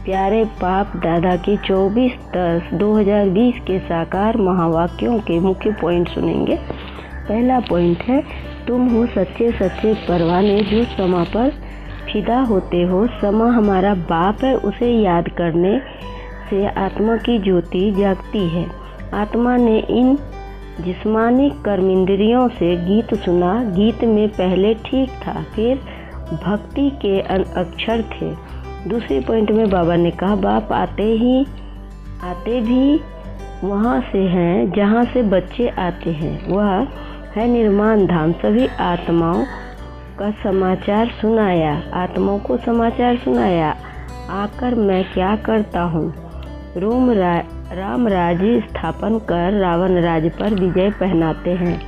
प्यारे बाप दादा के 24/10/2020 के साकार महावाक्यों के मुख्य पॉइंट सुनेंगे। पहला पॉइंट है, तुम हो सच्चे सच्चे परवाने जो समा पर फिदा होते हो। समा हमारा बाप है, उसे याद करने से आत्मा की ज्योति जागती है। आत्मा ने इन जिस्मानी कर्मेंद्रियों से गीत सुना। गीत में पहले ठीक था, फिर भक्ति के अक्षर थे। दूसरे पॉइंट में बाबा ने कहा, बाप आते भी वहाँ से हैं जहाँ से बच्चे आते हैं। वह है निर्माण धाम। सभी आत्माओं का समाचार सुनाया, आत्माओं को समाचार सुनाया। आकर मैं क्या करता हूँ, राम राज्य स्थापन कर रावण राज्य पर विजय पहनाते हैं।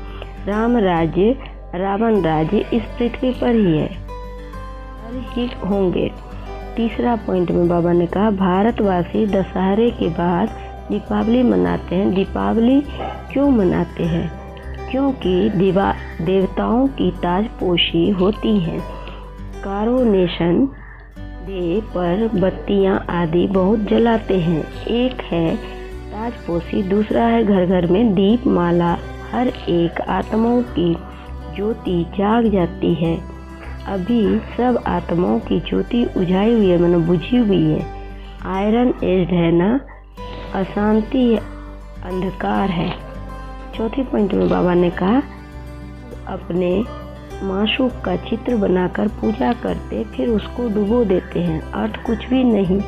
राम राज्य रावण राज्य इस पृथ्वी पर ही है, ही होंगे। तीसरा पॉइंट में बाबा ने कहा, भारतवासी दशहरे के बाद दीपावली मनाते हैं। दीपावली क्यों मनाते हैं? क्योंकि देवताओं की ताजपोशी होती है। कारोनेशन डे पर बत्तियां आदि बहुत जलाते हैं। एक है ताजपोशी, दूसरा है घर घर में दीप माला। हर एक आत्माओं की ज्योति जाग जाती है। अभी सब आत्माओं की ज्योति उजाई हुई है, मानो बुझी हुई है। आयरन एज है ना, अशांति अंधकार है। चौथे पॉइंट में बाबा ने कहा, अपने माशूक का चित्र बनाकर पूजा करते, फिर उसको डुबो देते हैं। अर्थ कुछ भी नहीं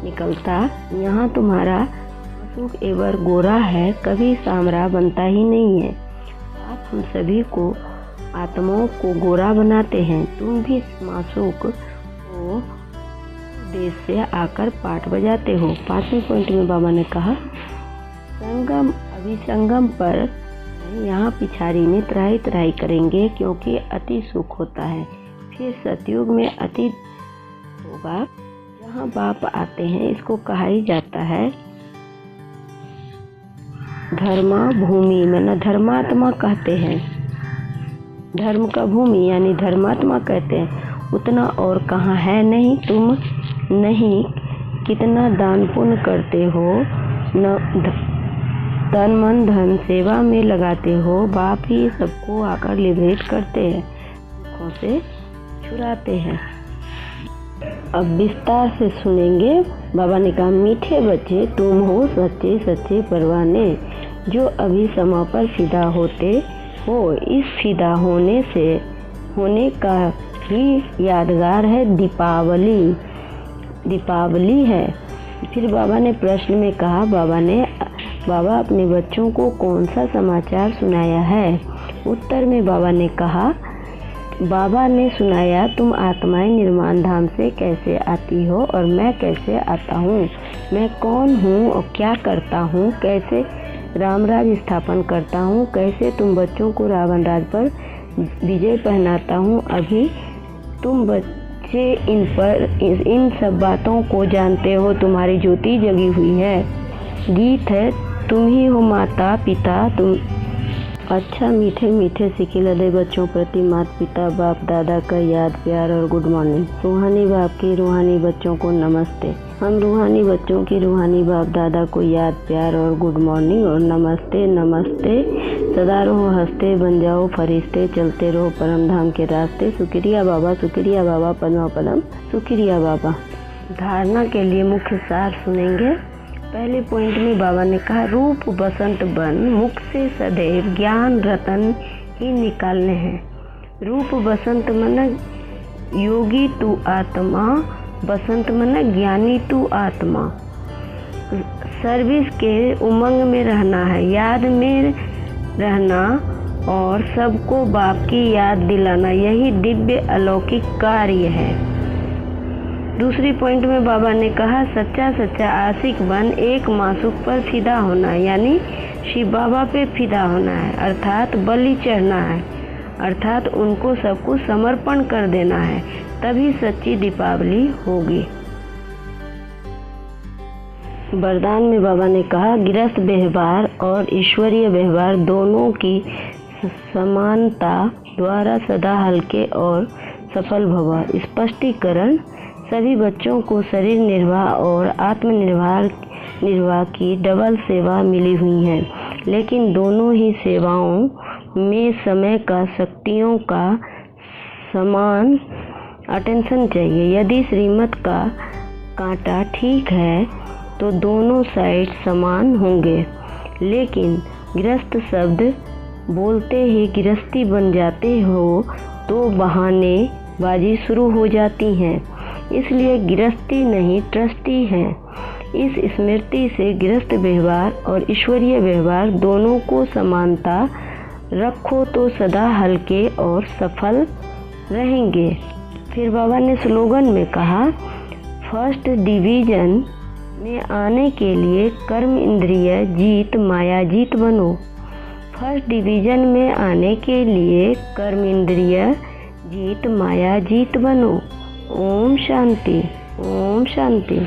निकलता। यहाँ तुम्हारा माशूक एवर गोरा है, कभी सामरा बनता ही नहीं है। आप हम सभी को आत्माओं को गोरा बनाते हैं। तुम भी माशूक को देश से आकर पाठ बजाते हो। पांचवें पॉइंट में बाबा ने कहा, संगम अभी संगम पर यहाँ पिछाड़ी में त्राही त्राही करेंगे, क्योंकि अति सुख होता है। फिर सतयुग में अति होगा, जहाँ बाप आते हैं। इसको कहा ही जाता है धर्मा भूमि, माना धर्मात्मा कहते हैं। धर्म का भूमि यानी धर्मात्मा कहते हैं। उतना और कहाँ है नहीं। तुम नहीं कितना दान पुण्य करते हो, न तन मन धन सेवा में लगाते हो। बाप ही सबको आकर लिबरेट करते हैं, दुखों से छुड़ाते हैं। अब विस्तार से सुनेंगे। बाबा ने कहा, मीठे बच्चे तुम हो सच्चे सच्चे परवाने जो अभी समा पर फिदा होते हो। इस फिदा होने का ही यादगार है दीपावली। दीपावली है। फिर बाबा ने प्रश्न में कहा, बाबा अपने बच्चों को कौन सा समाचार सुनाया है? उत्तर में बाबा ने सुनाया, तुम आत्माएं निर्माण धाम से कैसे आती हो और मैं कैसे आता हूँ। मैं कौन हूँ और क्या करता हूँ, कैसे राम राज्य स्थापन करता हूँ, कैसे तुम बच्चों को रावण राज्य पर विजय पहनाता हूँ। अभी तुम बच्चे इन सब बातों को जानते हो, तुम्हारी ज्योति जगी हुई है। गीत है, तुम ही हो माता पिता। तुम अच्छा मीठे मीठे सिखिला दे बच्चों प्रति माता पिता बाप दादा का याद प्यार और गुड मॉर्निंग। रूहानी बाप की रूहानी बच्चों को नमस्ते। हम रूहानी बच्चों की रूहानी बाप दादा को याद प्यार और गुड मॉर्निंग और नमस्ते नमस्ते। सदा रहो हंसते, बन जाओ फरिश्ते, चलते रहो परम धाम के रास्ते। शुक्रिया बाबा पद्मा पदम शुक्रिया बाबा। धारणा के लिए मुख्य सार सुनेंगे। पहले पॉइंट में बाबा ने कहा, रूप बसंत बन, मुख से सदैव ज्ञान रतन ही निकालने हैं। रूप बसंत मन योगी तू आत्मा, बसंत मन ज्ञानी तू आत्मा। सर्विस के उमंग में रहना है, याद में रहना और सबको बाप की याद दिलाना, यही दिव्य अलौकिक कार्य है। दूसरी पॉइंट में बाबा ने कहा, सच्चा सच्चा आशिक बन, एक मासूक पर फिदा होना, यानी शिव बाबा पे फिदा होना है, अर्थात बलि चढ़ना है, अर्थात उनको सब कुछ समर्पण कर देना है, तभी सच्ची दीपावली होगी। वरदान में बाबा ने कहा, गृहस्थ व्यवहार और ईश्वरीय व्यवहार दोनों की समानता द्वारा सदा हल्के और सफल भव। स्पष्टीकरण, सभी बच्चों को शरीर निर्वाह और निर्वाह की डबल सेवा मिली हुई है, लेकिन दोनों ही सेवाओं में समय का शक्तियों का समान अटेंशन चाहिए। यदि श्रीमत का कांटा ठीक है तो दोनों साइड समान होंगे, लेकिन गृहस्थ शब्द बोलते ही गृहस्थी बन जाते हो तो बहानेबाजी शुरू हो जाती है। इसलिए गृहस्थी नहीं ट्रस्टी है। इस स्मृति से गृहस्थ व्यवहार और ईश्वरीय व्यवहार दोनों को समानता रखो तो सदा हल्के और सफल रहेंगे। फिर बाबा ने स्लोगन में कहा, फर्स्ट डिवीजन में आने के लिए कर्म इंद्रिय जीत माया जीत बनो। फर्स्ट डिवीजन में आने के लिए कर्म इंद्रिय जीत माया जीत बनो। ओम शांति, ओम शांति।